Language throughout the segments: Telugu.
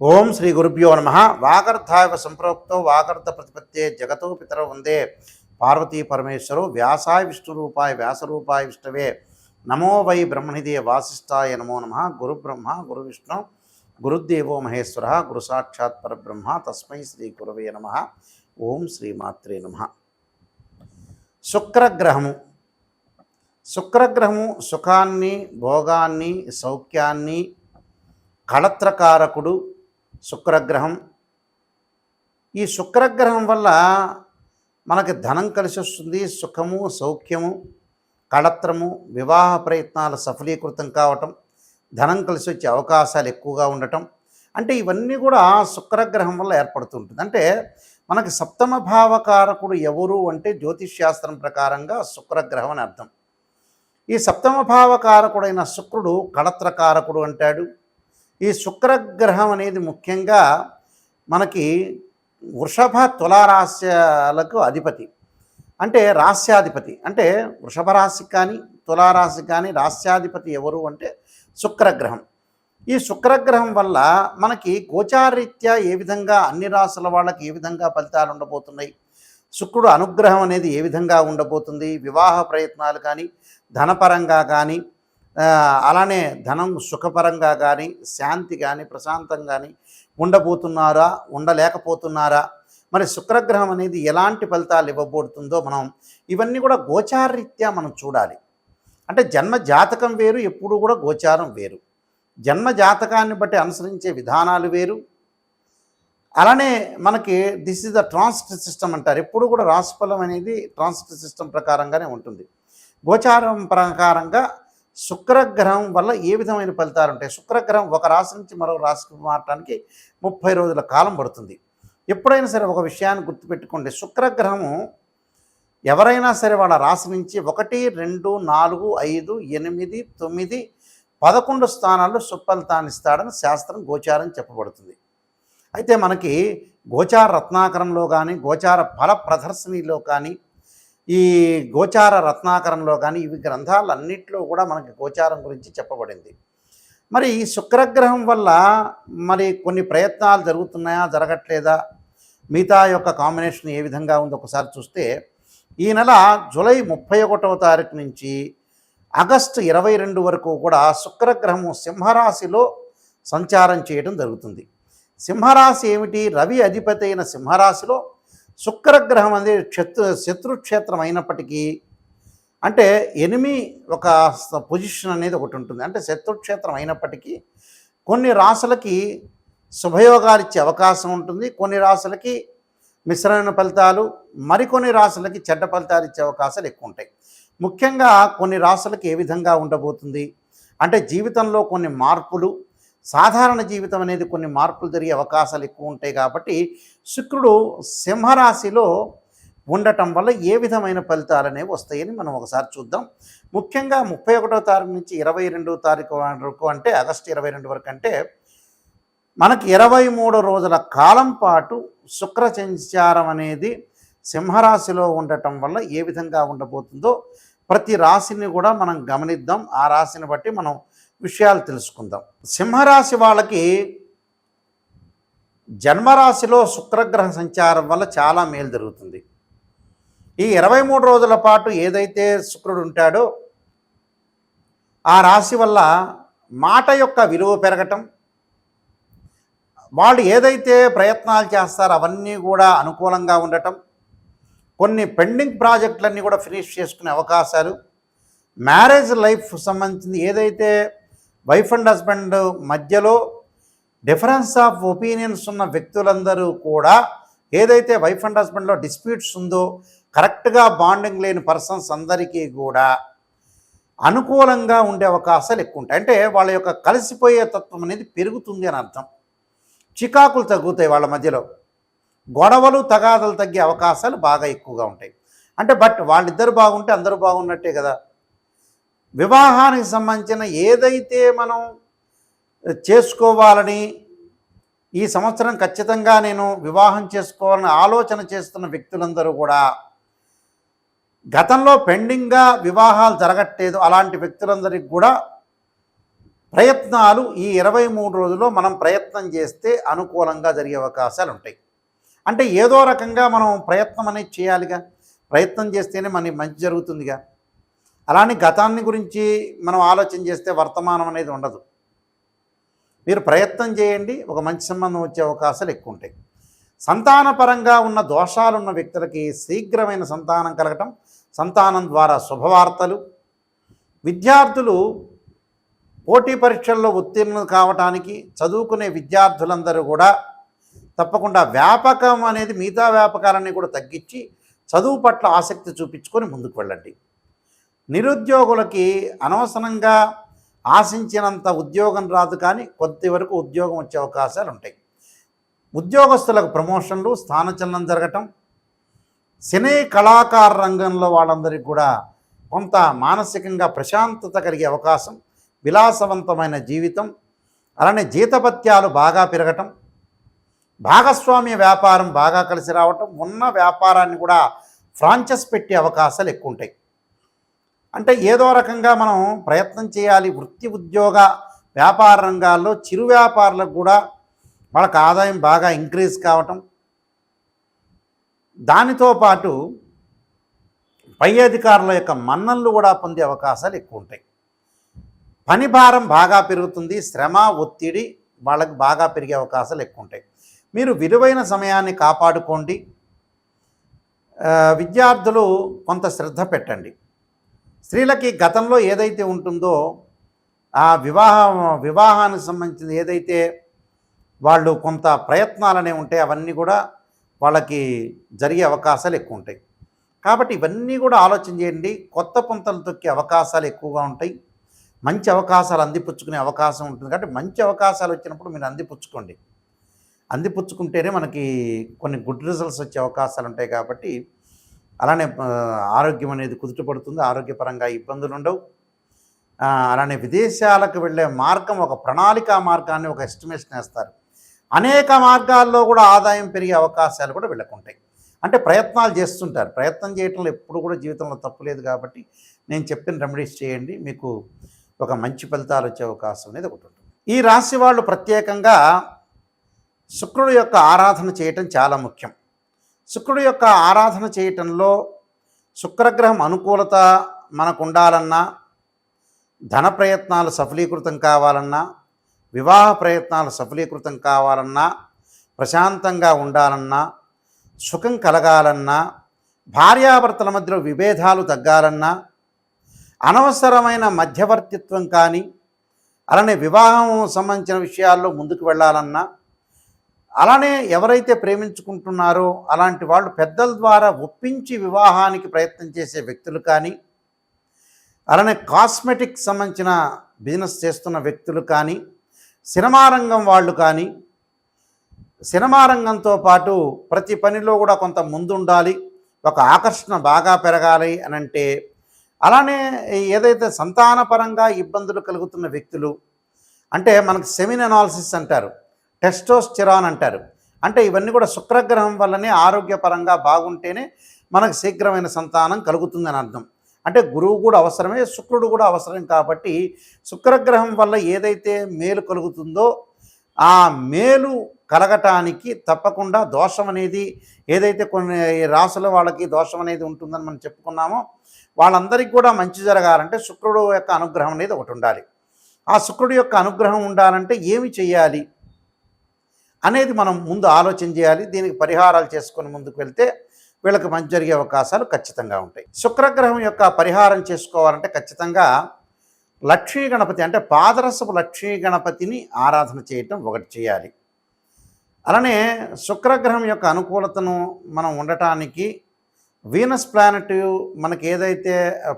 ఓం శ్రీ గురుభ్యో నమ. వాగర్ధాయ సంప్రోక్తో వాగర్ధ ప్రతిపత్తే జగతో పితరౌ వందే పార్వతీ పరమేశ్వరు. వ్యాసాయ విష్ణురూపాయ వ్యాసరూపాయ విష్ణవే నమో వై బ్రహ్మణిదే వాసిష్ఠాయ నమో నమ. గురు బ్రహ్మ గురు విష్ణు గురుదేవో మహేశ్వర గురు సాక్షాత్ పరబ్రహ్మ తస్మై శ్రీ గురవే నమ. ఓం శ్రీమాత్రే నమ. శుక్రగ్రహము శుక్రగ్రహము సుఖాన్ని, భోగాన్ని, సౌఖ్యాన్ని, కళత్రకారకుడు శుక్రగ్రహం. ఈ శుక్రగ్రహం వల్ల మనకి ధనం కలిసి వస్తుంది, సుఖము, సౌఖ్యము, కళత్రము, వివాహ ప్రయత్నాలు సఫలీకృతం కావటం, ధనం కలిసి వచ్చే అవకాశాలు ఎక్కువగా ఉండటం, అంటే ఇవన్నీ కూడా శుక్రగ్రహం వల్ల ఏర్పడుతుంటుంది. అంటే మనకి సప్తమ భావకారకుడు ఎవరు అంటే జ్యోతిష్శాస్త్రం ప్రకారంగా శుక్రగ్రహం అని అర్థం. ఈ సప్తమ భావకారకుడైన శుక్రుడు కళత్రకారకుడు అంటాడు. ఈ శుక్రగ్రహం అనేది ముఖ్యంగా మనకి వృషభ తులారాశ్యాలకు అధిపతి, అంటే రాస్యాధిపతి. అంటే వృషభ రాశికి కానీ తులారాశికి కానీ రాస్యాధిపతి ఎవరు అంటే శుక్రగ్రహం. ఈ శుక్రగ్రహం వల్ల మనకి గోచారరీత్యా ఏ విధంగా అన్ని రాశుల వాళ్ళకి ఏ విధంగా ఫలితాలు ఉండబోతున్నాయి, శుక్రుడు అనుగ్రహం అనేది ఏ విధంగా ఉండబోతుంది, వివాహ ప్రయత్నాలు కానీ ధనపరంగా కానీ అలానే ధనం సుఖపరంగా కానీ శాంతి కానీ ప్రశాంతం కానీ ఉండబోతున్నారా ఉండలేకపోతున్నారా, మరి శుక్రగ్రహం అనేది ఎలాంటి ఫలితాలు ఇవ్వబోతుందో మనం ఇవన్నీ కూడా గోచారరీత్యా మనం చూడాలి. అంటే జన్మ జాతకం వేరు, ఎప్పుడు కూడా గోచారం వేరు. జన్మ జాతకాన్ని బట్టి అనుసరించే విధానాలు వేరు. అలానే మనకి this is the transit system అంటారు. ఎప్పుడు కూడా రాశిఫలం అనేది ట్రాన్సిట్ సిస్టమ్ ప్రకారంగానే ఉంటుంది. గోచారం ప్రకారంగా శుక్రగ్రహం వల్ల ఏ విధమైన ఫలితాలు ఉంటాయి. శుక్రగ్రహం ఒక రాశి నుంచి మరో రాశికి మారటానికి 30 రోజుల కాలం పడుతుంది. ఎప్పుడైనా సరే ఒక విషయాన్ని గుర్తుపెట్టుకోండి, శుక్రగ్రహము ఎవరైనా సరే వాళ్ళ రాశి నుంచి 1, 2, 4, 5, 8, 9, 11 స్థానాల్లో సుఫలితాన్ని ఇస్తాడని శాస్త్రం గోచారం చెప్పబడుతుంది. అయితే మనకి గోచార రత్నాకరంలో కానీ గోచార ఫల ప్రదర్శనలో కానీ ఈ గోచార రత్నాకరంలో కానీ ఇవి గ్రంథాలన్నింటిలో కూడా మనకి గోచారం గురించి చెప్పబడింది. మరి ఈ శుక్రగ్రహం వల్ల మరి కొన్ని ప్రయత్నాలు జరుగుతున్నాయా జరగట్లేదా, మిగతా యొక్క కాంబినేషన్ ఏ విధంగా ఉందో ఒకసారి చూస్తే ఈ నెల జూలై 31వ తారీఖు నుంచి ఆగస్టు 22 వరకు కూడా శుక్రగ్రహము సింహరాశిలో సంచారం చేయడం జరుగుతుంది. సింహరాశి ఏమిటి? రవి అధిపతి అయిన సింహరాశిలో శుక్రగ్రహం అనేది శత్రుక్షేత్రం అయినప్పటికీ, అంటే ఎనిమి ఒక పొజిషన్ అనేది ఒకటి ఉంటుంది. అంటే శత్రుక్షేత్రం అయినప్పటికీ కొన్ని రాశులకి శుభయోగాలు ఇచ్చే అవకాశం ఉంటుంది, కొన్ని రాశులకి మిశ్రమైన ఫలితాలు, మరికొన్ని రాశులకి చెడ్డ ఫలితాలు ఇచ్చే అవకాశాలు ఎక్కువ ఉంటాయి. ముఖ్యంగా కొన్ని రాశులకి ఏ విధంగా ఉండబోతుంది అంటే జీవితంలో కొన్ని మార్పులు, సాధారణ జీవితం అనేది కొన్ని మార్పులు జరిగే అవకాశాలు ఎక్కువ ఉంటాయి. కాబట్టి శుక్రుడు సింహరాశిలో ఉండటం వల్ల ఏ విధమైన ఫలితాలు అనేవి వస్తాయని మనం ఒకసారి చూద్దాం. ముఖ్యంగా 31వ తారీఖు నుంచి 22వ తారీఖు వరకు, అంటే ఆగస్టు 22 వరకు, అంటే మనకి 23 రోజుల కాలం పాటు శుక్ర సంచారం అనేది సింహరాశిలో ఉండటం వల్ల ఏ విధంగా ఉండబోతుందో ప్రతి రాశిని కూడా మనం గమనిద్దాం. ఆ రాశిని బట్టి మనం విషయాలు తెలుసుకుందాం. సింహరాశి వాళ్ళకి జన్మరాశిలో శుక్రగ్రహ సంచారం వల్ల చాలా మేలు జరుగుతుంది. ఈ 23 రోజుల పాటు ఏదైతే శుక్రుడు ఉంటాడో ఆ రాశి వల్ల మాట యొక్క విలువ పెరగటం, వాళ్ళు ఏదైతే ప్రయత్నాలు చేస్తారో అవన్నీ కూడా అనుకూలంగా ఉండటం, కొన్ని పెండింగ్ ప్రాజెక్టులన్నీ కూడా ఫినిష్ చేసుకునే అవకాశాలు, మ్యారేజ్ లైఫ్ సంబంధించింది ఏదైతే వైఫ్ అండ్ హస్బెండ్ మధ్యలో డిఫరెన్స్ ఆఫ్ ఒపీనియన్స్ ఉన్న వ్యక్తులందరూ కూడా, ఏదైతే వైఫ్ అండ్ హస్బెండ్లో డిస్ప్యూట్స్ ఉందో, కరెక్ట్గా బాండింగ్ లేని పర్సన్స్ అందరికీ కూడా అనుకూలంగా ఉండే అవకాశాలు ఎక్కువ ఉంటాయి. అంటే వాళ్ళ యొక్క కలిసిపోయే తత్వం అనేది పెరుగుతుంది అని అర్థం. చికాకులు తగ్గుతాయి, వాళ్ళ మధ్యలో గొడవలు తగాదలు తగ్గే అవకాశాలు బాగా ఎక్కువగా ఉంటాయి. అంటే బట్ వాళ్ళిద్దరు బాగుంటే అందరూ బాగున్నట్టే కదా. వివాహానికి సంబంధించిన ఏదైతే మనం చేసుకోవాలని, ఈ సంవత్సరం ఖచ్చితంగా నేను వివాహం చేసుకోవాలని ఆలోచన చేస్తున్న వ్యక్తులందరూ కూడా, గతంలో పెండింగ్గా వివాహాలు జరగట్లేదు అలాంటి వ్యక్తులందరికీ కూడా ప్రయత్నాలు ఈ 23 రోజుల్లో మనం ప్రయత్నం చేస్తే అనుకూలంగా జరిగే అవకాశాలు ఉంటాయి. అంటే ఏదో రకంగా మనం ప్రయత్నం అనేది చేయాలిగా, ప్రయత్నం చేస్తేనే మనకి మంచి జరుగుతుందిగా. అలానే గతాన్ని గురించి మనం ఆలోచన చేస్తే వర్తమానం అనేది ఉండదు. మీరు ప్రయత్నం చేయండి, ఒక మంచి సంబంధం వచ్చే అవకాశాలు ఎక్కువ ఉంటాయి. సంతానపరంగా ఉన్న దోషాలున్న వ్యక్తులకి శీఘ్రమైన సంతానం కలగటం, సంతానం ద్వారా శుభవార్తలు, విద్యార్థులు పోటీ పరీక్షల్లో ఉత్తీర్ణులు కావటానికి చదువుకునే విద్యార్థులందరూ కూడా తప్పకుండా వ్యాపకం అనేది మిగతా వ్యాపకాలన్నీ కూడా తగ్గించి చదువు పట్ల ఆసక్తి చూపించుకొని ముందుకు వెళ్ళండి. నిరుద్యోగులకి అనవసరంగా ఆశించినంత ఉద్యోగం రాదు, కానీ కొద్ది వరకు ఉద్యోగం వచ్చే అవకాశాలు ఉంటాయి. ఉద్యోగస్తులకు ప్రమోషన్లు, స్థానచలనం జరగటం, సినీ కళాకార రంగంలో వాళ్ళందరికీ కూడా కొంత మానసికంగా ప్రశాంతత కలిగే అవకాశం, విలాసవంతమైన జీవితం, అలానే జీతభత్యాలు బాగా పెరగటం, భాగస్వామ్య వ్యాపారం బాగా కలిసి రావటం, ఉన్న వ్యాపారాన్ని కూడా ఫ్రాంచైజ్ పెట్టే అవకాశాలు ఎక్కువ ఉంటాయి. అంటే ఏదో రకంగా మనం ప్రయత్నం చేయాలి. వృత్తి ఉద్యోగ వ్యాపార రంగాల్లో చిరు వ్యాపారులకు కూడా వాళ్ళకి ఆదాయం బాగా ఇంక్రీజ్ కావటం, దానితో పాటు పై అధికారుల యొక్క మన్ననలు కూడా పొందే అవకాశాలు ఎక్కువ ఉంటాయి. పని భారం బాగా పెరుగుతుంది, శ్రమ ఒత్తిడి వాళ్ళకి బాగా పెరిగే అవకాశాలు ఎక్కువ ఉంటాయి. మీరు విలువైన సమయాన్ని కాపాడుకోండి. విద్యార్థులు కొంత శ్రద్ధ పెట్టండి. స్త్రీలకి గతంలో ఏదైతే ఉంటుందో ఆ వివాహానికి సంబంధించిన ఏదైతే వాళ్ళు కొంత ప్రయత్నాలనే ఉంటాయి, అవన్నీ కూడా వాళ్ళకి జరిగే అవకాశాలు ఎక్కువ ఉంటాయి. కాబట్టి ఇవన్నీ కూడా ఆలోచన చేయండి. కొత్త పుంతలు తొక్కే అవకాశాలు ఎక్కువగా ఉంటాయి. మంచి అవకాశాలు అందిపుచ్చుకునే అవకాశం ఉంటుంది. కాబట్టి మంచి అవకాశాలు వచ్చినప్పుడు మీరు అందిపుచ్చుకోండి. అందిపుచ్చుకుంటేనే మనకి కొన్ని గుడ్ రిజల్ట్స్ వచ్చే అవకాశాలు ఉంటాయి. కాబట్టి అలానే ఆరోగ్యం అనేది కుదుటపడుతుంది, ఆరోగ్యపరంగా ఇబ్బందులు ఉండవు. అలానే విదేశాలకు వెళ్ళే మార్గం, ఒక ప్రణాళికా మార్గాన్ని ఒక ఎస్టిమేషన్ వేస్తారు. అనేక మార్గాల్లో కూడా ఆదాయం పెరిగే అవకాశాలు కూడా వీళ్ళకుంటాయి. అంటే ప్రయత్నాలు చేస్తుంటారు. ప్రయత్నం చేయటంలో ఎప్పుడు కూడా జీవితంలో తప్పులేదు. కాబట్టి నేను చెప్పిన రెమెడీస్ చేయండి, మీకు ఒక మంచి ఫలితాలు వచ్చే అవకాశం అనేది ఒకటి ఉంటుంది. ఈ రాశి వాళ్ళు ప్రత్యేకంగా శుక్రుడు యొక్క ఆరాధన చేయటం చాలా ముఖ్యం. శుక్రుడు యొక్క ఆరాధన చేయటంలో శుక్రగ్రహం అనుకూలత మనకు ఉండాలన్నా, ధన ప్రయత్నాలు సఫలీకృతం కావాలన్నా, వివాహ ప్రయత్నాలు సఫలీకృతం కావాలన్నా, ప్రశాంతంగా ఉండాలన్నా, సుఖం కలగాలన్నా, భార్యాభర్తల మధ్యలో విభేదాలు తగ్గాలన్నా, అనవసరమైన మధ్యవర్తిత్వం కానీ, అలానే వివాహం సంబంధించిన విషయాల్లో ముందుకు వెళ్ళాలన్నా, అలానే ఎవరైతే ప్రేమించుకుంటున్నారో అలాంటి వాళ్ళు పెద్దల ద్వారా ఒప్పించి వివాహానికి ప్రయత్నం చేసే వ్యక్తులు కానీ, అలానే కాస్మెటిక్ సంబంధించిన బిజినెస్ చేస్తున్న వ్యక్తులు కానీ, సినిమా రంగం వాళ్ళు కానీ, సినిమా రంగంతో పాటు ప్రతి పనిలో కూడా కొంత ముందుండాలి, ఒక ఆకర్షణ బాగా పెరగాలి అని అంటే, అలానే ఏదైతే సంతానపరంగా ఇబ్బందులు కలుగుతున్న వ్యక్తులు, అంటే మనకు సెమిన్ అనాలిసిస్ అంటారు, టెస్టోస్టెరాన్ అంటారు. అంటే ఇవన్నీ కూడా శుక్రగ్రహం వల్లనే ఆరోగ్యపరంగా బాగుంటేనే మనకు శీఘ్రమైన సంతానం కలుగుతుందని అర్థం. అంటే గురువు కూడా అవసరమే, శుక్రుడు కూడా అవసరం. కాబట్టి శుక్రగ్రహం వల్ల ఏదైతే మేలు కలుగుతుందో ఆ మేలు కలగటానికి తప్పకుండా దోషం అనేది, ఏదైతే కొన్ని రాసుల వాళ్ళకి దోషం అనేది ఉంటుందని మనం చెప్పుకున్నామో వాళ్ళందరికీ కూడా మంచి జరగాలంటే శుక్రుడు యొక్క అనుగ్రహం అనేది ఒకటి ఉండాలి. ఆ శుక్రుడు యొక్క అనుగ్రహం ఉండాలంటే ఏమి చేయాలి అనేది మనం ముందు ఆలోచన చేయాలి. దీనికి పరిహారాలు చేసుకొని ముందుకు వెళ్తే వీళ్ళకి మంచి జరిగే అవకాశాలు ఖచ్చితంగా ఉంటాయి. శుక్రగ్రహం యొక్క పరిహారం చేసుకోవాలంటే ఖచ్చితంగా లక్ష్మీ గణపతి, అంటే పాదరసపు లక్ష్మీ గణపతిని ఆరాధన చేయటం ఒకటి చేయాలి. అలానే శుక్రగ్రహం యొక్క అనుకూలతను మనం ఉండటానికి వీనస్ ప్లానెట్ మనకి ఏదైతే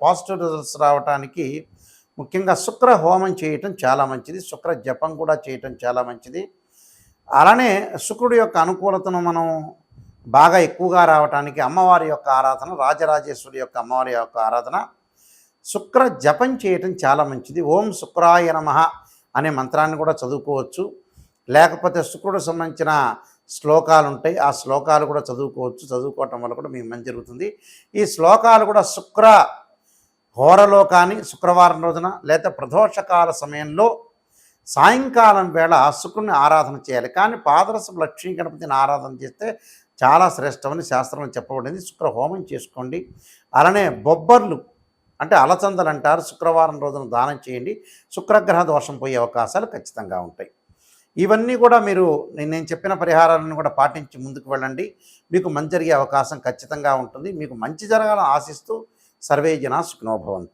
పాజిటివ్ రిజల్ట్స్ రావడానికి ముఖ్యంగా శుక్ర హోమం చేయటం చాలా మంచిది, శుక్ర జపం కూడా చేయటం చాలా మంచిది. అలానే శుక్రుడి యొక్క అనుకూలతను మనం బాగా ఎక్కువగా రావటానికి అమ్మవారి యొక్క ఆరాధన, రాజరాజేశ్వరి యొక్క అమ్మవారి యొక్క ఆరాధన, శుక్ర జపం చేయటం చాలా మంచిది. ఓం శుక్రాయ నమః అనే మంత్రాన్ని కూడా చదువుకోవచ్చు. లేకపోతే శుక్రుడు సంబంధించిన శ్లోకాలు ఉంటాయి, ఆ శ్లోకాలు కూడా చదువుకోవచ్చు. చదువుకోవటం వల్ల కూడా మీకు మంచి జరుగుతుంది. ఈ శ్లోకాలు కూడా శుక్ర హోరలో కానీ, శుక్రవారం రోజున లేదా ప్రదోషకాల సమయంలో సాయంకాలం వేళ శుక్రుని ఆరాధన చేయాలి. కానీ పాదరసపు లక్ష్మీ గణపతిని ఆరాధన చేస్తే చాలా శ్రేష్టమని శాస్త్రంలో చెప్పబడింది. శుక్ర హోమం చేసుకోండి. అలానే బొబ్బర్లు అంటే అలచందలు అంటారు, శుక్రవారం రోజున దానం చేయండి. శుక్రగ్రహ దోషం పోయే అవకాశాలు ఖచ్చితంగా ఉంటాయి. ఇవన్నీ కూడా మీరు నేను చెప్పిన పరిహారాలను కూడా పాటించి ముందుకు వెళ్ళండి. మీకు మంచి జరిగే అవకాశం ఖచ్చితంగా ఉంటుంది. మీకు మంచి జరగాలని ఆశిస్తూ సర్వే జనా సుఖినో భవంతు.